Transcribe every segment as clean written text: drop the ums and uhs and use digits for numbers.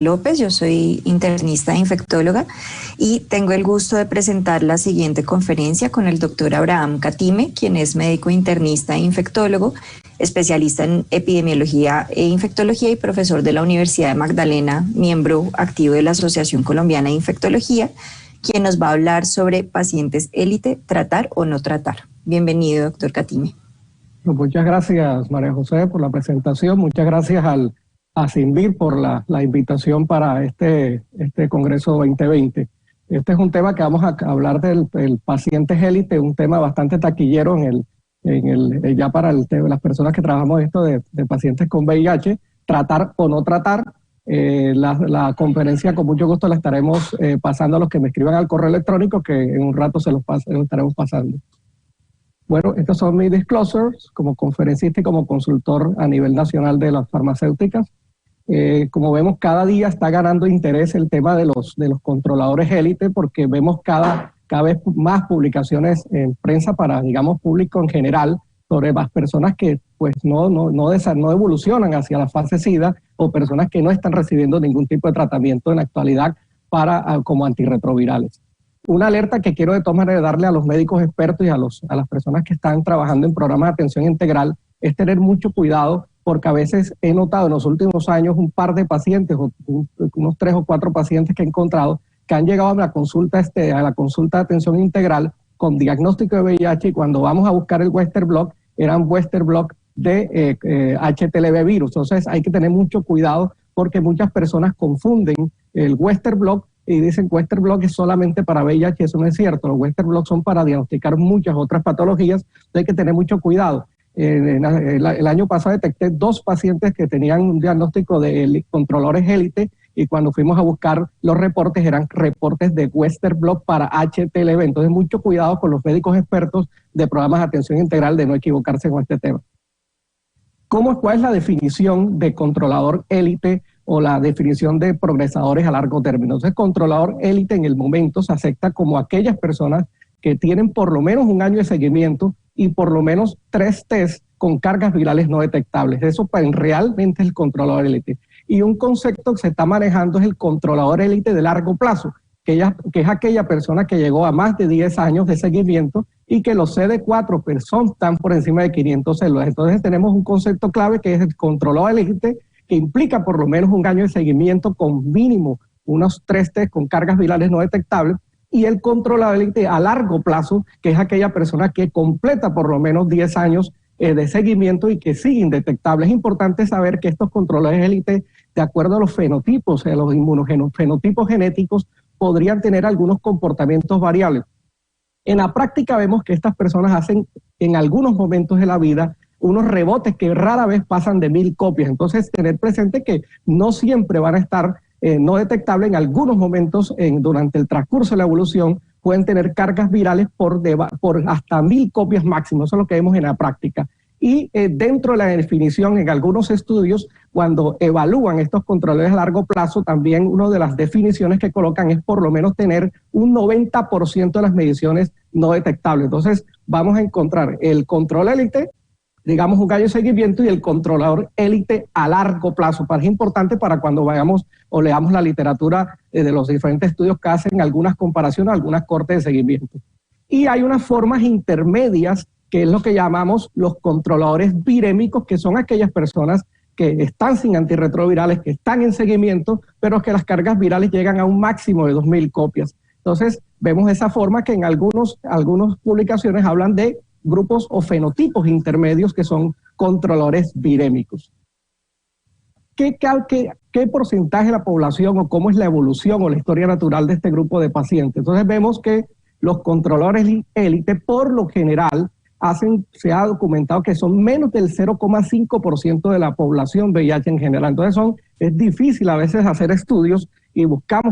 López, yo soy internista e infectóloga y tengo el gusto de presentar la siguiente conferencia con el doctor Abraham Katime, quien es médico internista e infectólogo, especialista en epidemiología e infectología y profesor de la Universidad de Magdalena, miembro activo de la Asociación Colombiana de Infectología, quien nos va a hablar sobre pacientes élite, tratar o no tratar. Bienvenido, doctor Katime. Muchas gracias, María José, por la presentación. Muchas gracias a CINVIR por la invitación para este Congreso 2020. Este es un tema que vamos a hablar del paciente élite, un tema bastante taquillero ya para las personas que trabajamos esto de pacientes con VIH, tratar o no tratar. La conferencia con mucho gusto la estaremos pasando a los que me escriban al correo electrónico, que en un rato se los estaremos pasando. Bueno, estos son mis disclosures como conferencista y como consultor a nivel nacional de las farmacéuticas. Como vemos, cada día está ganando interés el tema de los controladores élite, porque vemos cada vez más publicaciones en prensa para, digamos, público en general, sobre las personas que pues no evolucionan hacia la fase SIDA o personas que no están recibiendo ningún tipo de tratamiento en la actualidad como antirretrovirales. Una alerta que quiero de todas maneras darle a los médicos expertos y a las personas que están trabajando en programas de atención integral es tener mucho cuidado, porque a veces he notado en los últimos años un par de pacientes, unos 3 o 4 pacientes que he encontrado, que han llegado a la consulta de atención integral con diagnóstico de VIH, y cuando vamos a buscar el Western blot, eran Western blot de HTLV virus. Entonces hay que tener mucho cuidado, porque muchas personas confunden el Western blot y dicen que Western blot es solamente para VIH. Eso no es cierto. Los Western blot son para diagnosticar muchas otras patologías. Entonces hay que tener mucho cuidado. El año pasado detecté 2 pacientes que tenían un diagnóstico de controladores élite, y cuando fuimos a buscar los reportes eran reportes de Western blot para HTLV. Entonces mucho cuidado con los médicos expertos de programas de atención integral de no equivocarse con este tema. ¿Cuál es la definición de controlador élite o la definición de progresadores a largo término? Entonces, controlador élite en el momento se acepta como aquellas personas que tienen por lo menos un año de seguimiento y por lo menos 3 test con cargas virales no detectables. Eso realmente es el controlador élite. Y un concepto que se está manejando es el controlador élite de largo plazo, que es aquella persona que llegó a más de 10 años de seguimiento y que los CD4 están por encima de 500 células. Entonces tenemos un concepto clave que es el controlador élite, que implica por lo menos un año de seguimiento con mínimo unos 3 test con cargas virales no detectables, y el controlador élite a largo plazo, que es aquella persona que completa por lo menos 10 años de seguimiento y que sigue indetectable. Es importante saber que estos controladores élite, de acuerdo a los fenotipos, a los fenotipos genéticos, podrían tener algunos comportamientos variables. En la práctica vemos que estas personas hacen en algunos momentos de la vida unos rebotes que rara vez pasan de 1000 copias. Entonces, tener presente que no siempre van a estar no detectables. En algunos momentos, durante el transcurso de la evolución, pueden tener cargas virales por hasta 1000 copias máximo. Eso es lo que vemos en la práctica. Y dentro de la definición, en algunos estudios, cuando evalúan estos controladores a largo plazo, también una de las definiciones que colocan es por lo menos tener un 90% de las mediciones no detectables. Entonces, vamos a encontrar el control élite, digamos un año de seguimiento, y el controlador élite a largo plazo. Es importante para cuando vayamos o leamos la literatura de los diferentes estudios que hacen algunas comparaciones, algunas cortes de seguimiento. Y hay unas formas intermedias, que es lo que llamamos los controladores virémicos, que son aquellas personas que están sin antirretrovirales, que están en seguimiento, pero que las cargas virales llegan a un máximo de 2000 copias. Entonces, vemos esa forma que en algunas publicaciones hablan de grupos o fenotipos intermedios que son controladores virémicos. ¿Qué porcentaje de la población o cómo es la evolución o la historia natural de este grupo de pacientes? Entonces vemos que los controladores élite por lo general se ha documentado que son menos del 0,5% de la población VIH en general. Entonces es difícil a veces hacer estudios y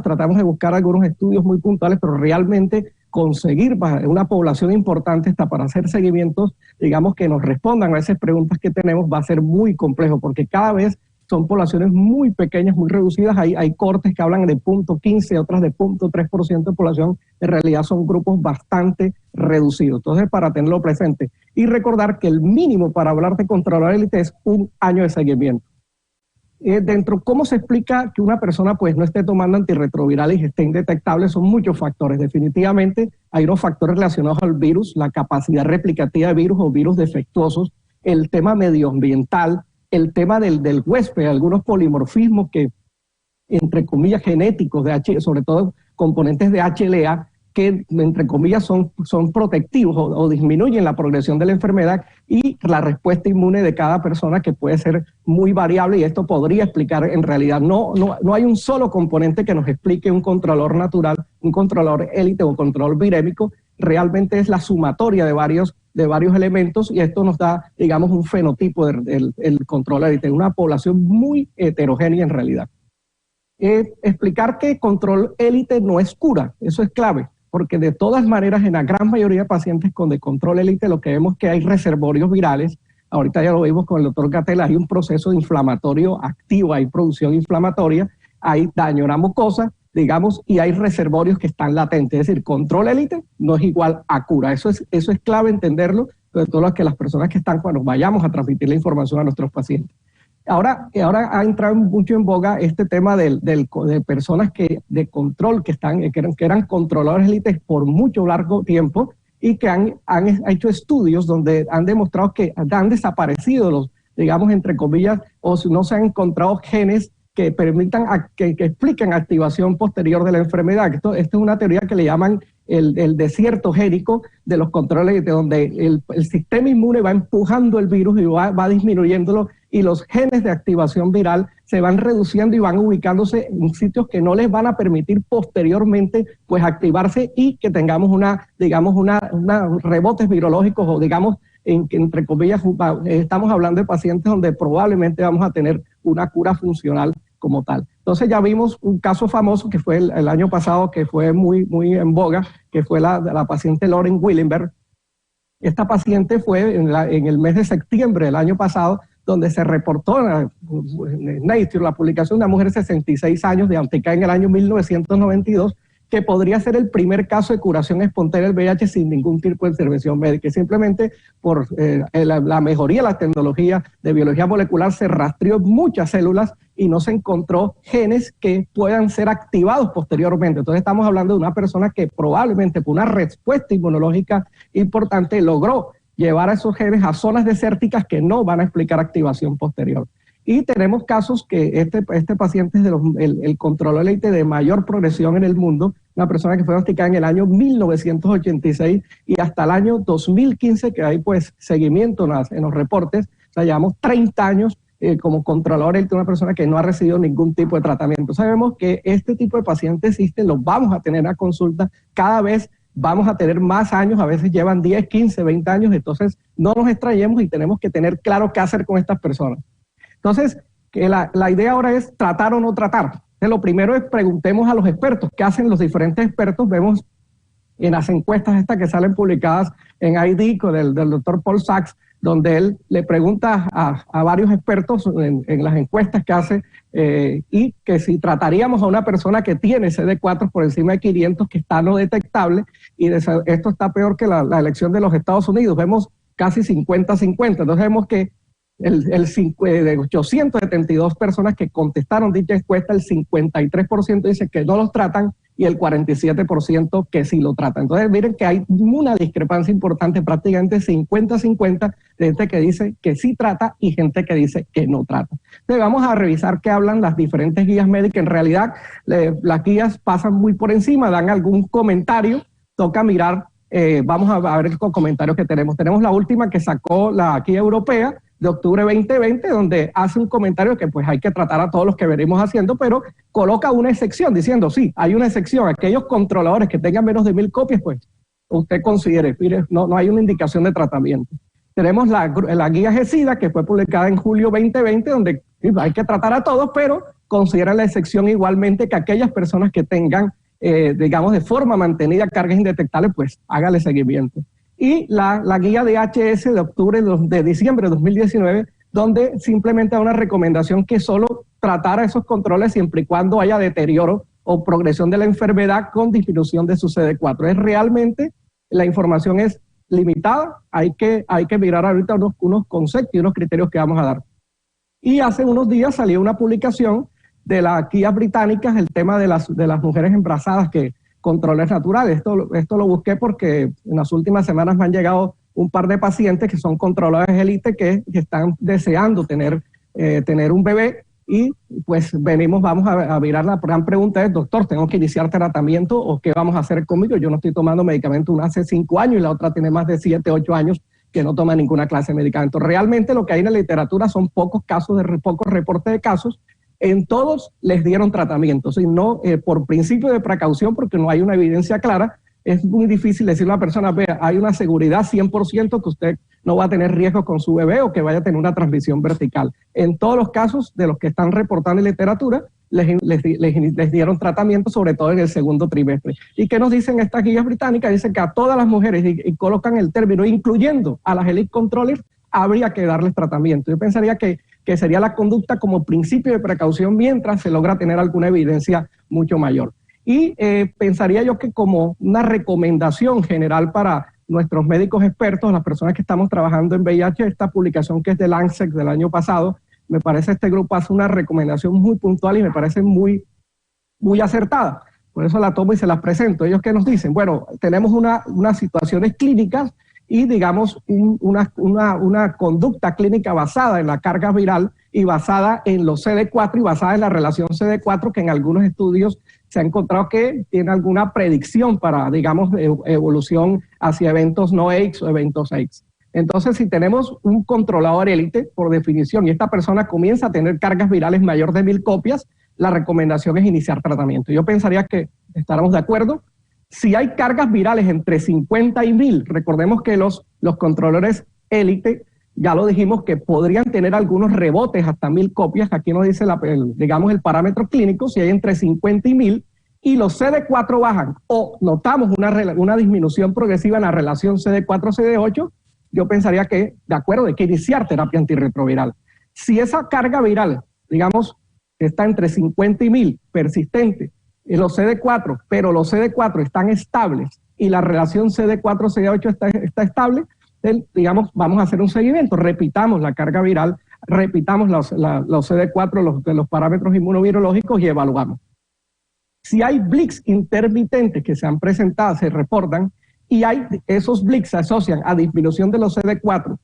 tratamos de buscar algunos estudios muy puntuales, pero realmente conseguir una población importante para hacer seguimientos, digamos, que nos respondan a esas preguntas que tenemos, va a ser muy complejo, porque cada vez son poblaciones muy pequeñas, muy reducidas. Hay cortes que hablan de 0,15, otras de 0,3% de población. En realidad son grupos bastante reducidos. Entonces, para tenerlo presente. Y recordar que el mínimo para hablar de controlador élite es un año de seguimiento. Dentro, ¿cómo se explica que una persona pues no esté tomando antirretrovirales y esté indetectable? Son muchos factores. Definitivamente hay unos factores relacionados al virus, la capacidad replicativa de virus o virus defectuosos, el tema medioambiental, el tema del huésped, algunos polimorfismos que, entre comillas, genéticos, sobre todo componentes de HLA, que entre comillas son protectivos o disminuyen la progresión de la enfermedad, y la respuesta inmune de cada persona, que puede ser muy variable, y esto podría explicar en realidad, no hay un solo componente que nos explique un controlador natural, un controlador élite o control virémico. Realmente es la sumatoria de varios elementos, y esto nos da, digamos, un fenotipo del control élite, una población muy heterogénea en realidad. Explicar que control élite no es cura, eso es clave, porque de todas maneras en la gran mayoría de pacientes con de control élite lo que vemos es que hay reservorios virales. Ahorita ya lo vimos con el doctor Gatell, hay un proceso inflamatorio activo, hay producción inflamatoria, hay daño en la mucosa, digamos, y hay reservorios que están latentes. Es decir, control élite no es igual a cura. Eso es clave entenderlo, sobre todo las personas que están cuando vayamos a transmitir la información a nuestros pacientes. Ahora ha entrado mucho en boga este tema de personas de control que eran controladores élites por mucho largo tiempo, y que han hecho estudios donde han demostrado que han desaparecido los, digamos, entre comillas, o no se han encontrado genes que permitan, que expliquen activación posterior de la enfermedad. Esto es una teoría que le llaman el desierto génico de los controles, donde el sistema inmune va empujando el virus y va disminuyéndolo, y los genes de activación viral se van reduciendo y van ubicándose en sitios que no les van a permitir posteriormente pues activarse, y que tengamos digamos rebotes virológicos, o digamos, entre comillas, estamos hablando de pacientes donde probablemente vamos a tener una cura funcional como tal. Entonces ya vimos un caso famoso que fue el año pasado, que fue muy en boga, que fue la paciente Lauren Willenberg. Esta paciente fue en el mes de septiembre del año pasado, donde se reportó en Nature la publicación de una mujer de 66 años, diagnosticada en el año 1992, que podría ser el primer caso de curación espontánea del VIH sin ningún tipo de intervención médica. Simplemente por la mejoría de la tecnología de biología molecular se rastreó muchas células y no se encontró genes que puedan ser activados posteriormente. Entonces estamos hablando de una persona que probablemente por una respuesta inmunológica importante logró llevar a esos genes a zonas desérticas que no van a explicar activación posterior. Y tenemos casos que este paciente es el control élite de mayor progresión en el mundo, una persona que fue diagnosticada en el año 1986 y hasta el año 2015, que hay pues seguimiento en los reportes. O sea, llevamos 30 años como controlador élite, una persona que no ha recibido ningún tipo de tratamiento. Sabemos que este tipo de pacientes existen, los vamos a tener a consulta cada vez. Vamos a tener más años, a veces llevan 10, 15, 20 años, entonces no nos extrañemos y tenemos que tener claro qué hacer con estas personas. Entonces, que la idea ahora es tratar o no tratar. Entonces, lo primero es preguntemos a los expertos, ¿qué hacen los diferentes expertos? Vemos en las encuestas estas que salen publicadas en ID del doctor Paul Sachs, donde él le pregunta a varios expertos en las encuestas que hace, y que si trataríamos a una persona que tiene CD4 por encima de 500, que está no detectable, y esto está peor que la elección de los Estados Unidos, vemos casi 50-50, entonces vemos que de 872 personas que contestaron dicha encuesta, el 53% dice que no los tratan y el 47% que sí lo tratan. Entonces miren que hay una discrepancia importante, prácticamente 50-50, de gente que dice que sí trata y gente que dice que no trata. Entonces vamos a revisar qué hablan las diferentes guías médicas. En realidad las guías pasan muy por encima, dan algún comentario, toca mirar, vamos a ver el comentario que tenemos. Tenemos la última que sacó la guía europea de octubre 2020, donde hace un comentario que pues hay que tratar a todos los que venimos haciendo, pero coloca una excepción diciendo, sí, hay una excepción, aquellos controladores que tengan menos de 1000 copias, pues usted considere, mire, no hay una indicación de tratamiento. Tenemos la guía GESIDA, que fue publicada en julio 2020, donde hay que tratar a todos, pero considera la excepción igualmente que aquellas personas que tengan, digamos, de forma mantenida cargas indetectables, pues hágale seguimiento. Y la guía de HS de diciembre de 2019, donde simplemente da una recomendación que solo tratara esos controles siempre y cuando haya deterioro o progresión de la enfermedad con disminución de su CD4. Es realmente, la información es limitada, hay que mirar ahorita unos conceptos y unos criterios que vamos a dar. Y hace unos días salió una publicación de las guías británicas, el tema de las mujeres embarazadas que controles naturales. Esto lo busqué porque en las últimas semanas me han llegado un par de pacientes que son controladores élite que están deseando tener un bebé, y pues vamos a mirar. La gran pregunta es: doctor, ¿tengo que iniciar tratamiento o qué vamos a hacer conmigo? Yo no estoy tomando medicamento, una hace 5 años y la otra tiene más de 7, 8 años que no toma ninguna clase de medicamento. Realmente lo que hay en la literatura son pocos reportes de casos. En todos les dieron tratamiento, y no por principio de precaución, porque no hay una evidencia clara. Es muy difícil decirle a la persona: vea, hay una seguridad 100% que usted no va a tener riesgo con su bebé o que vaya a tener una transmisión vertical. En todos los casos de los que están reportando en literatura, les dieron tratamiento, sobre todo en el segundo trimestre. ¿Y qué nos dicen estas guías británicas? Dicen que a todas las mujeres, y colocan el término, incluyendo a las elite controllers, habría que darles tratamiento. Yo pensaría que sería la conducta como principio de precaución mientras se logra tener alguna evidencia mucho mayor. Y pensaría yo que como una recomendación general para nuestros médicos expertos, las personas que estamos trabajando en VIH, esta publicación que es de Lancet del año pasado, me parece este grupo hace una recomendación muy puntual y me parece muy, muy acertada. Por eso la tomo y se las presento. Ellos que nos dicen: bueno, tenemos unas situaciones clínicas y digamos una conducta clínica basada en la carga viral y basada en los CD4 y basada en la relación CD4, que en algunos estudios se ha encontrado que tiene alguna predicción para, digamos, evolución hacia eventos no AIDS o eventos AIDS. Entonces, si tenemos un controlador élite, por definición, y esta persona comienza a tener cargas virales mayor de 1000 copias, la recomendación es iniciar tratamiento. Yo pensaría que estaremos de acuerdo. Si hay cargas virales entre 50 y 1000, recordemos que los controladores élite, ya lo dijimos, que podrían tener algunos rebotes hasta 1000 copias. Aquí nos dice digamos el parámetro clínico, si hay entre 50 y 1000, y los CD4 bajan o notamos una disminución progresiva en la relación CD4-CD8, yo pensaría que, de acuerdo, hay que iniciar terapia antirretroviral. Si esa carga viral, digamos, está entre 50 y 1000, persistente, en los CD4, pero los CD4 están estables y la relación CD4-CD8 está estable, digamos, vamos a hacer un seguimiento, repitamos la carga viral, repitamos los CD4, los parámetros inmunovirológicos, y evaluamos. Si hay blips intermitentes que se han presentado, se reportan, y esos blips se asocian a disminución de los CD4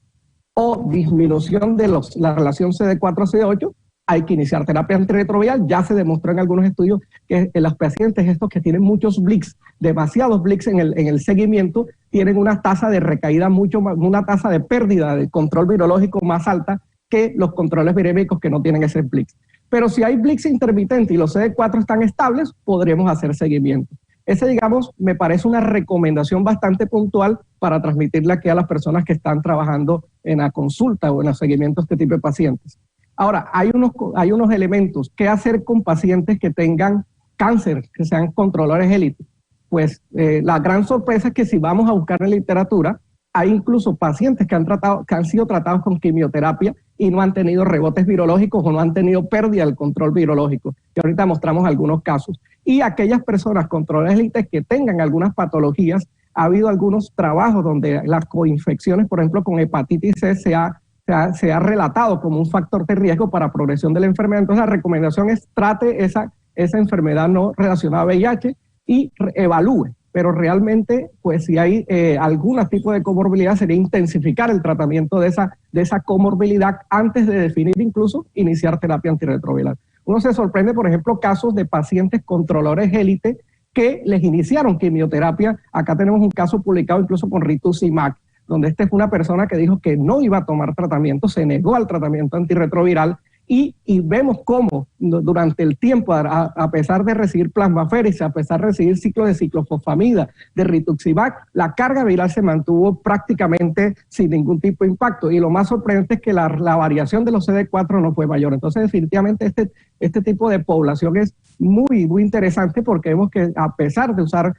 o disminución de la relación CD4-CD8, hay que iniciar terapia antirretroviral. Ya se demostró en algunos estudios que en los pacientes estos que tienen muchos blips, demasiados blips en el seguimiento, tienen una tasa de recaída una tasa de pérdida de control virológico más alta que los controles virémicos que no tienen ese blips. Pero si hay blips intermitentes y los CD4 están estables, podremos hacer seguimiento. Ese, digamos, me parece una recomendación bastante puntual para transmitirle aquí a las personas que están trabajando en la consulta o en el seguimiento de este tipo de pacientes. Ahora, hay unos elementos. ¿Qué hacer con pacientes que tengan cáncer, que sean controladores élite? Pues la gran sorpresa es que si vamos a buscar en literatura, hay incluso pacientes que han sido tratados con quimioterapia y no han tenido rebotes virológicos o no han tenido pérdida del control virológico. Y ahorita mostramos algunos casos. Y aquellas personas controladores élite que tengan algunas patologías, ha habido algunos trabajos donde las coinfecciones, por ejemplo, con hepatitis C se ha relatado como un factor de riesgo para progresión de la enfermedad. Entonces la recomendación es trate esa enfermedad no relacionada a VIH y evalúe. Pero realmente, pues si hay algún tipo de comorbilidad, sería intensificar el tratamiento de esa comorbilidad antes de definir incluso iniciar terapia antirretroviral. Uno se sorprende, por ejemplo, casos de pacientes controladores élite que les iniciaron quimioterapia. Acá tenemos un caso publicado incluso con rituximab, donde esta es una persona que dijo que no iba a tomar tratamiento, se negó al tratamiento antirretroviral, y vemos cómo durante el tiempo, a pesar de recibir plasmaféresis, a pesar de recibir ciclos de ciclofosfamida, de rituximab, la carga viral se mantuvo prácticamente sin ningún tipo de impacto. Y lo más sorprendente es que la variación de los CD4 no fue mayor. Entonces, definitivamente, este tipo de población es muy, muy interesante, porque vemos que a pesar de usar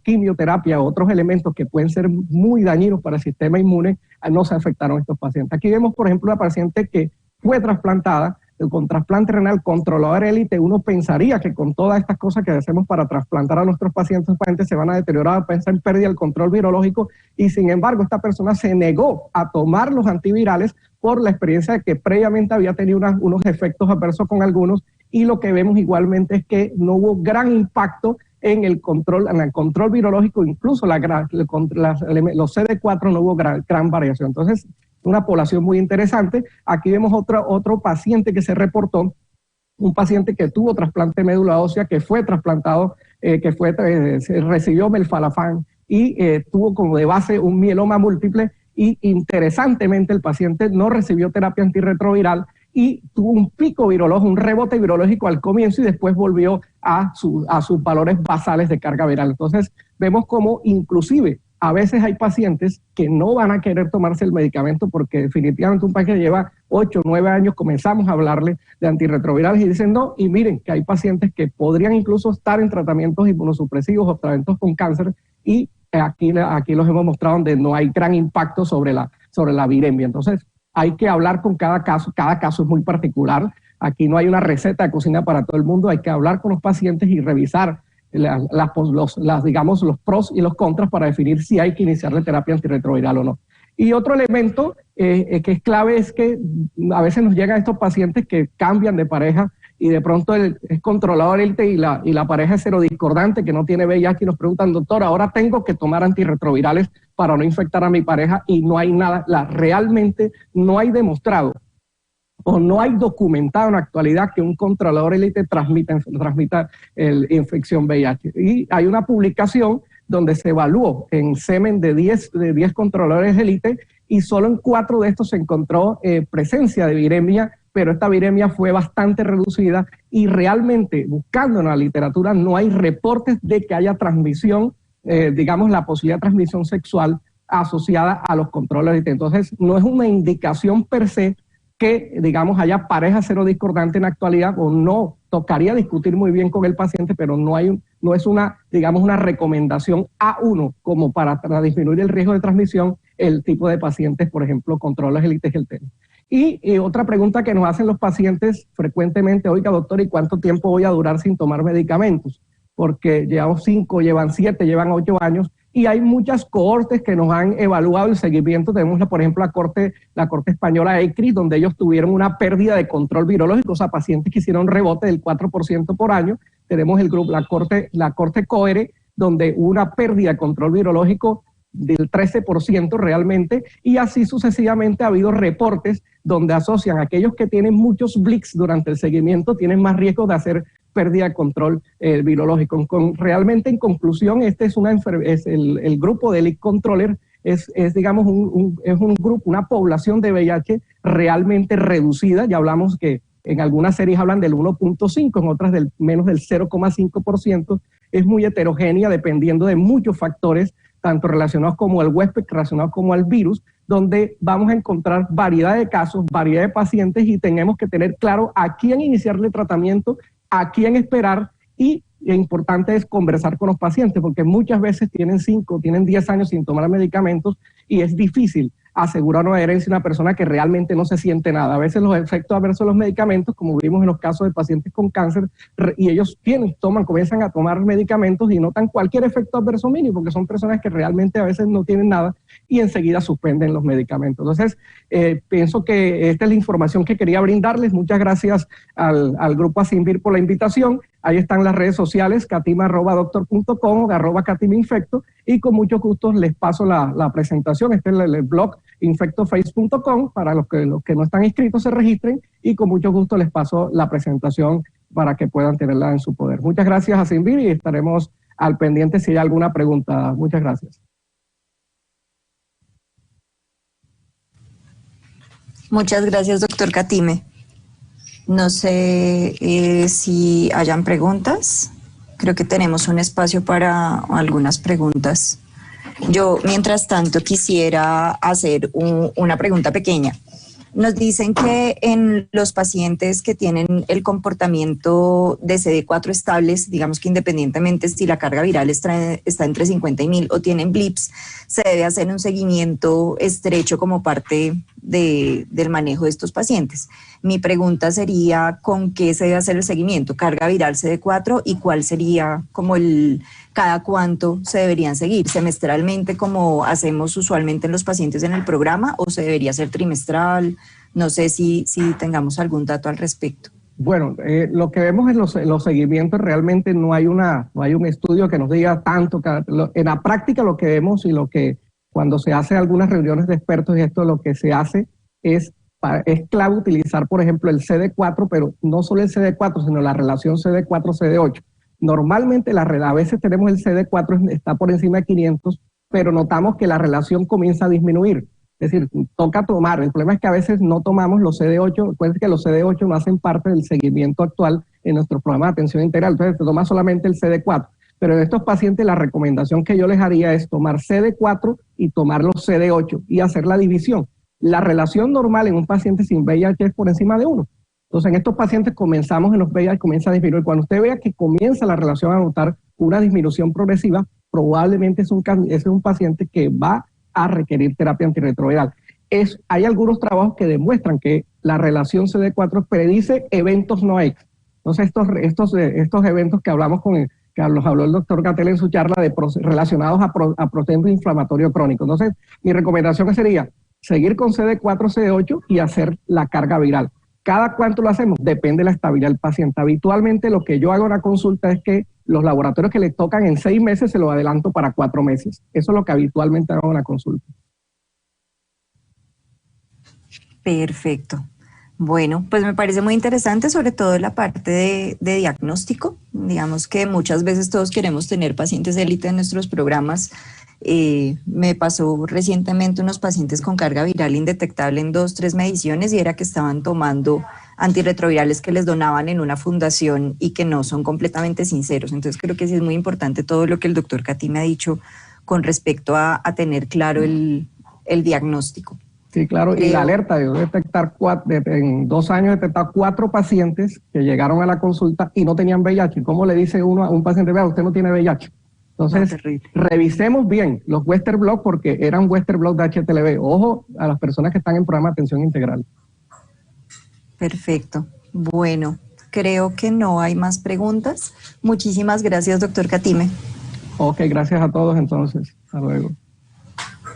quimioterapia o otros elementos que pueden ser muy dañinos para el sistema inmune, no se afectaron estos pacientes. Aquí vemos, por ejemplo, una paciente que fue trasplantada con trasplante renal controlador élite. Uno pensaría que con todas estas cosas que hacemos para trasplantar a nuestros pacientes se van a deteriorar, pensar en pérdida del control virológico, y sin embargo esta persona se negó a tomar los antivirales por la experiencia de que previamente había tenido unos efectos adversos con algunos, y lo que vemos igualmente es que no hubo gran impacto en el control virológico, incluso los CD4 no hubo gran variación. Entonces, una población muy interesante. Aquí vemos otro paciente que se reportó, un paciente que tuvo trasplante de médula ósea, que fue trasplantado, recibió melfalafán y tuvo como de base un mieloma múltiple, y interesantemente el paciente no recibió terapia antirretroviral y tuvo un pico virológico, un rebote virológico al comienzo, y después volvió a sus valores basales de carga viral. Entonces vemos como inclusive a veces hay pacientes que no van a querer tomarse el medicamento porque definitivamente un paciente que lleva 8 o 9 años comenzamos a hablarle de antirretrovirales y dicen no, y miren que hay pacientes que podrían incluso estar en tratamientos inmunosupresivos o tratamientos con cáncer, y aquí los hemos mostrado donde no hay gran impacto sobre la viremia. Entonces hay que hablar con cada caso es muy particular, aquí no hay una receta de cocina para todo el mundo, hay que hablar con los pacientes y revisar digamos, los pros y los contras para definir si hay que iniciarle terapia antirretroviral o no. Y otro elemento que es clave es que a veces nos llegan estos pacientes que cambian de pareja y de pronto es controlador élite y la pareja es serodiscordante, que no tiene VIH, y nos preguntan, doctor, ahora tengo que tomar antirretrovirales para no infectar a mi pareja, y no hay nada, realmente no hay demostrado o no hay documentado en la actualidad que un controlador élite transmita la infección VIH. Y hay una publicación donde se evaluó en semen de 10 controladores élite, y solo en 4 de estos se encontró presencia de viremia, pero esta viremia fue bastante reducida, y realmente buscando en la literatura no hay reportes de que haya transmisión, digamos la posibilidad de transmisión sexual asociada a los controles élite. Entonces no es una indicación per se que, digamos, haya parejas serodiscordantes en la actualidad, o no, tocaría discutir muy bien con el paciente, pero no es una, digamos, una recomendación A1 como para disminuir el riesgo de transmisión, el tipo de pacientes, por ejemplo, controles élites y el tema. Y otra pregunta que nos hacen los pacientes frecuentemente, oiga, doctor, ¿y cuánto tiempo voy a durar sin tomar medicamentos? Porque llevamos 5, llevan 7, llevan 8 años, y hay muchas cohortes que nos han evaluado el seguimiento. Tenemos, por ejemplo, la corte española ECRI, donde ellos tuvieron una pérdida de control virológico, o sea, pacientes que hicieron rebote del 4% por año. Tenemos el grupo, la corte COERE, donde hubo una pérdida de control virológico del 13% realmente, y así sucesivamente ha habido reportes donde asocian a aquellos que tienen muchos blips durante el seguimiento, tienen más riesgo de hacer pérdida de control virológico. Realmente, en conclusión, este es el grupo de Elite Controller, es digamos, es un grupo, una población de VIH realmente reducida. Ya hablamos que en algunas series hablan del 1.5, en otras del menos del 0.5%. Es muy heterogénea dependiendo de muchos factores, tanto relacionados como al huésped, relacionados como al virus, donde vamos a encontrar variedad de casos, variedad de pacientes, y tenemos que tener claro a quién iniciarle tratamiento, a quién esperar, y lo importante es conversar con los pacientes, porque muchas veces tienen 5, tienen 10 años sin tomar medicamentos, y es difícil asegurar una adherencia a una persona que realmente no se siente nada. A veces los efectos adversos de los medicamentos, como vimos en los casos de pacientes con cáncer, y ellos comienzan a tomar medicamentos y notan cualquier efecto adverso mínimo, porque son personas que realmente a veces no tienen nada y enseguida suspenden los medicamentos. Entonces, pienso que esta es la información que quería brindarles. Muchas gracias al grupo Asinvir por la invitación. Ahí están las redes sociales, catima@doctor.com o @catimainfecto, y con mucho gusto les paso la presentación. Este es el blog infectoface.com, para los que no están inscritos se registren, y con mucho gusto les paso la presentación para que puedan tenerla en su poder. Muchas gracias a Sinvir, y estaremos al pendiente si hay alguna pregunta. Muchas gracias. Muchas gracias, doctor Catime. No sé si hayan preguntas. Creo que tenemos un espacio para algunas preguntas. Yo, mientras tanto, quisiera hacer una pregunta pequeña. Nos dicen que en los pacientes que tienen el comportamiento de CD4 estables, digamos que independientemente si la carga viral está entre 50 y 1000 o tienen blips, se debe hacer un seguimiento estrecho como parte del manejo de estos pacientes. Mi pregunta sería, ¿con qué se debe hacer el seguimiento? ¿Carga viral CD4? ¿Y cuál sería como cada cuánto se deberían seguir? ¿Semestralmente como hacemos usualmente en los pacientes en el programa, o se debería hacer trimestral? No sé si tengamos algún dato al respecto. Bueno, lo que vemos en los seguimientos realmente no hay un estudio que nos diga tanto. En la práctica lo que vemos y lo que cuando se hace algunas reuniones de expertos y esto lo que se hace es clave utilizar, por ejemplo, el CD4, pero no solo el CD4, sino la relación CD4-CD8. Normalmente a veces tenemos el CD4 está por encima de 500, pero notamos que la relación comienza a disminuir. Es decir, toca tomar. El problema es que a veces no tomamos los CD8. Recuerden que los CD8 no hacen parte del seguimiento actual en nuestro programa de atención integral. Entonces, se toma solamente el CD4. Pero en estos pacientes la recomendación que yo les haría es tomar CD4 y tomar los CD8 y hacer la división. La relación normal en un paciente sin VIH es por encima de 1. Entonces, en estos pacientes comenzamos en los VIH, comienza a disminuir. Cuando usted vea que comienza la relación a notar una disminución progresiva, probablemente es un paciente que va a requerir terapia antirretroviral. Hay algunos trabajos que demuestran que la relación CD4 predice eventos no X. Entonces, estos eventos que hablamos que los habló el doctor Gatell en su charla relacionados a procesos inflamatorios crónicos. Entonces, mi recomendación sería seguir con CD4, CD8 y hacer la carga viral. ¿Cada cuánto lo hacemos? Depende de la estabilidad del paciente. Habitualmente lo que yo hago en la consulta es que los laboratorios que le tocan en 6 meses se los adelanto para 4 meses. Eso es lo que habitualmente hago en la consulta. Perfecto. Bueno, pues me parece muy interesante, sobre todo la parte de diagnóstico. Digamos que muchas veces todos queremos tener pacientes élite en nuestros programas. Me pasó recientemente unos pacientes con carga viral indetectable en 2, 3 mediciones y era que estaban tomando antirretrovirales que les donaban en una fundación y que no son completamente sinceros. Entonces creo que sí es muy importante todo lo que el doctor Katime ha dicho con respecto a tener claro el diagnóstico. Sí, claro, y la alerta de detectar en 2 años detectar 4 pacientes que llegaron a la consulta y no tenían VIH. ¿Cómo le dice uno a un paciente, vea, usted no tiene VIH? Entonces, revisemos bien los Western Blot porque eran Western Blot de HTLV. Ojo a las personas que están en programa de atención integral. Perfecto. Bueno, creo que no hay más preguntas. Muchísimas gracias, doctor Katime. Ok, gracias a todos entonces. Hasta luego.